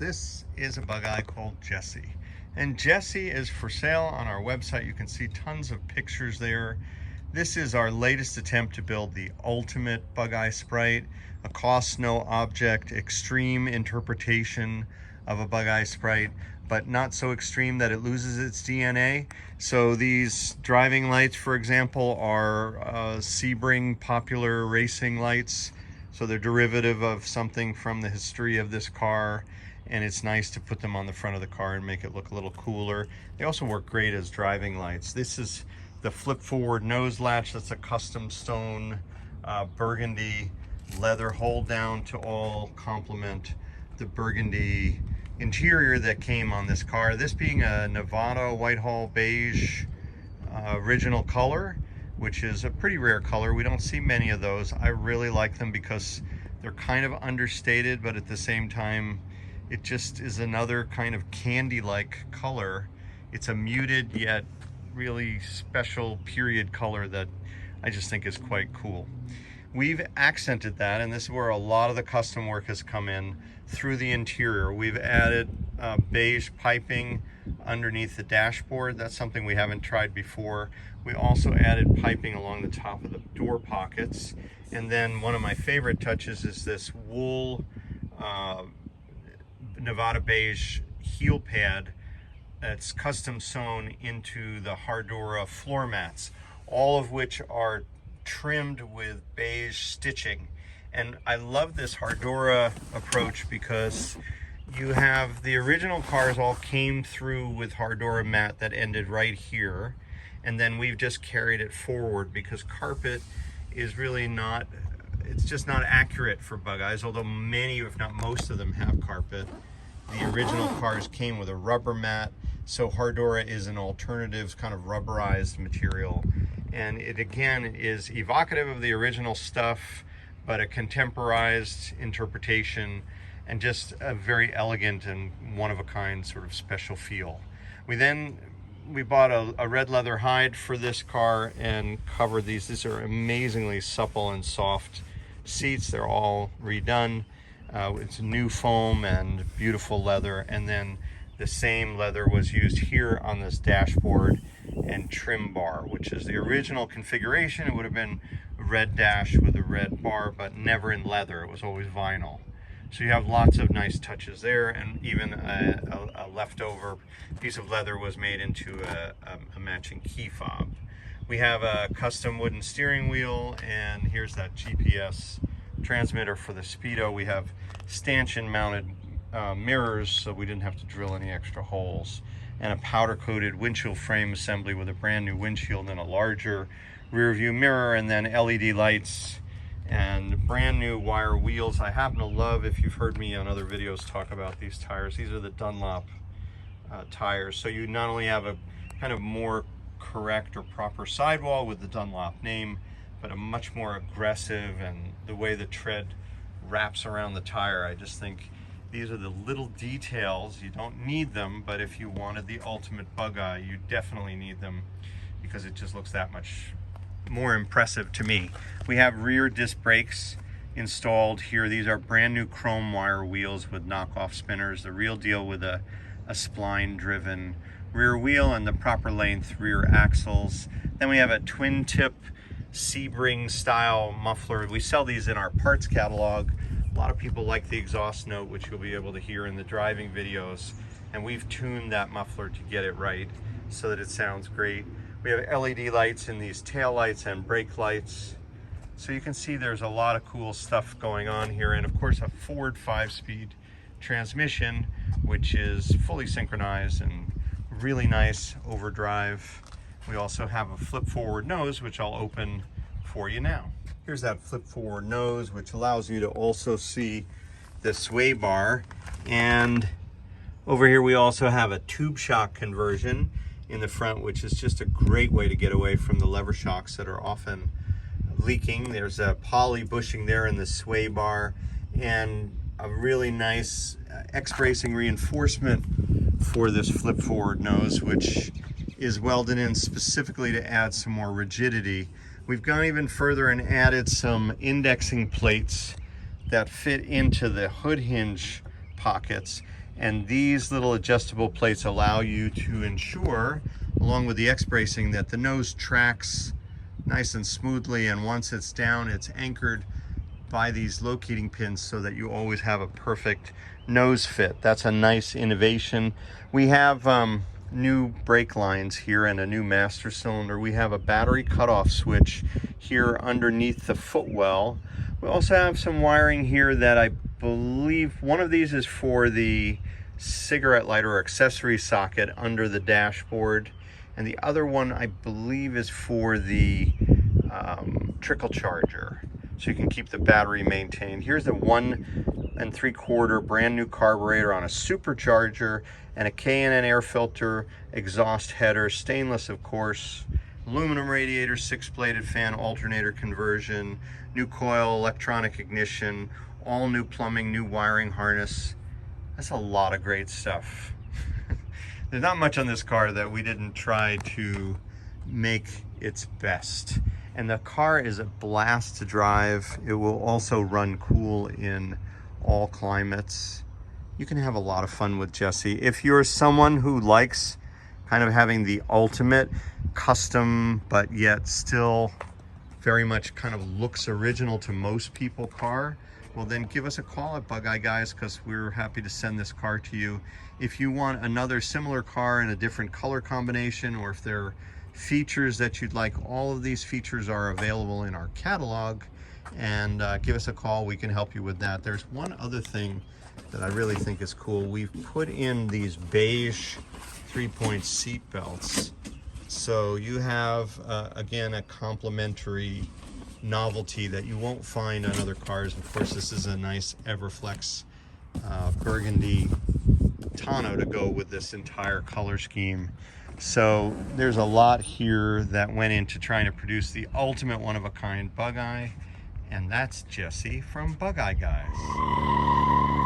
This is a Bugeye called Jessie. And Jessie is for sale on our website. You can see tons of pictures there. This is our latest attempt to build the ultimate Bugeye Sprite, a cost no object, extreme interpretation of a Bugeye Sprite, but not so extreme that it loses its DNA. So these driving lights, for example, are Sebring popular racing lights. So they're derivative of something from the history of this car, and it's nice to put them on the front of the car and make it look a little cooler. They also work great as driving lights. This is the flip forward nose latch. That's a custom stone burgundy leather hold down to all complement the burgundy interior that came on this car. This being a Nevada Whitehall beige original color, which is a pretty rare color. We don't see many of those. I really like them because they're kind of understated, but at the same time, it just is another kind of candy-like color. It's a muted yet really special period color that I just think is quite cool. We've accented that, and this is where a lot of the custom work has come in through the interior. We've added beige piping underneath the dashboard. That's something we haven't tried before. We also added piping along the top of the door pockets. And then one of my favorite touches is this wool Nevada beige heel pad that's custom sewn into the Hardora floor mats, all of which are trimmed with beige stitching. And I love this Hardora approach because you have the original cars all came through with Hardora mat that ended right here, and then we've just carried it forward because carpet is really not, it's just not accurate for Bugeyes, although many, if not most of them, have carpet. The original cars came with a rubber mat, so Hardora is an alternative kind of rubberized material. And it again is evocative of the original stuff, but a contemporized interpretation and just a very elegant and one-of-a-kind sort of special feel. We bought a red leather hide for this car and covered these. These are amazingly supple and soft seats. They're all redone. It's new foam and beautiful leather. And then the same leather was used here on this dashboard and trim bar, which is the original configuration. It would have been a red dash with a red bar, but never in leather. It was always vinyl. So you have lots of nice touches there, and even a leftover piece of leather was made into a matching key fob. We have a custom wooden steering wheel, and here's that GPS transmitter for the Speedo. We have stanchion mounted mirrors, so we didn't have to drill any extra holes, and a powder coated windshield frame assembly with a brand new windshield and a larger rear view mirror, and then LED lights and brand new wire wheels. I happen to love, if you've heard me on other videos talk about these tires, these are the Dunlop tires. So you not only have a kind of more correct or proper sidewall with the Dunlop name, but a much more aggressive, and the way the tread wraps around the tire. I just think these are the little details. You don't need them, but if you wanted the ultimate Bugeye, you definitely need them because it just looks that much more impressive to me. We have rear disc brakes installed here. These are brand new chrome wire wheels with knockoff spinners, the real deal with a spline driven rear wheel and the proper length rear axles. Then we have a twin tip Sebring style muffler. We sell these in our parts catalog. A lot of people like the exhaust note, which you'll be able to hear in the driving videos, and we've tuned that muffler to get it right so that it sounds great. We have LED lights in these tail lights and brake lights. So you can see there's a lot of cool stuff going on here, and of course a Ford 5-speed transmission, which is fully synchronized and really nice overdrive. We also have a flip forward nose, which I'll open for you now. Here's that flip forward nose, which allows you to also see the sway bar. And over here we also have a tube shock conversion in the front, which is just a great way to get away from the lever shocks that are often leaking. There's a poly bushing there in the sway bar, and a really nice X-bracing reinforcement for this flip forward nose, which is welded in specifically to add some more rigidity. We've gone even further and added some indexing plates that fit into the hood hinge pockets, And these little adjustable plates allow you to ensure, along with the X-bracing, that the nose tracks nice and smoothly, and once it's down, it's anchored by these locating pins so that you always have a perfect nose fit. That's a nice innovation. We have new brake lines here and a new master cylinder. We have a battery cutoff switch here underneath the footwell. We also have some wiring here that I believe one of these is for the cigarette lighter or accessory socket under the dashboard, and the other one I believe is for the trickle charger, so you can keep the battery maintained. Here's the 1 3/4 brand new carburetor on a supercharger, and a K&N air filter, exhaust header, stainless of course, aluminum radiator, 6-bladed fan, alternator conversion, new coil, electronic ignition, all new plumbing, new wiring harness. That's a lot of great stuff. There's not much on this car that we didn't try to make its best. And the car is a blast to drive. It will also run cool in all climates. You can have a lot of fun with Jesse. If you're someone who likes kind of having the ultimate custom, but yet still very much kind of looks original to most people car, well then give us a call at Bugeye Guys, because we're happy to send this car to you. If you want another similar car in a different color combination, or if there are features that you'd like, all of these features are available in our catalog, and give us a call. We can help you with that. There's one other thing that I really think is cool. We've put in these beige 3-point seat belts, so you have again a complementary novelty that you won't find on other cars. Of course, this is a nice Everflex burgundy tonneau to go with this entire color scheme. So there's a lot here that went into trying to produce the ultimate one-of-a-kind Bugeye, and that's Jesse from Bugeye Guys.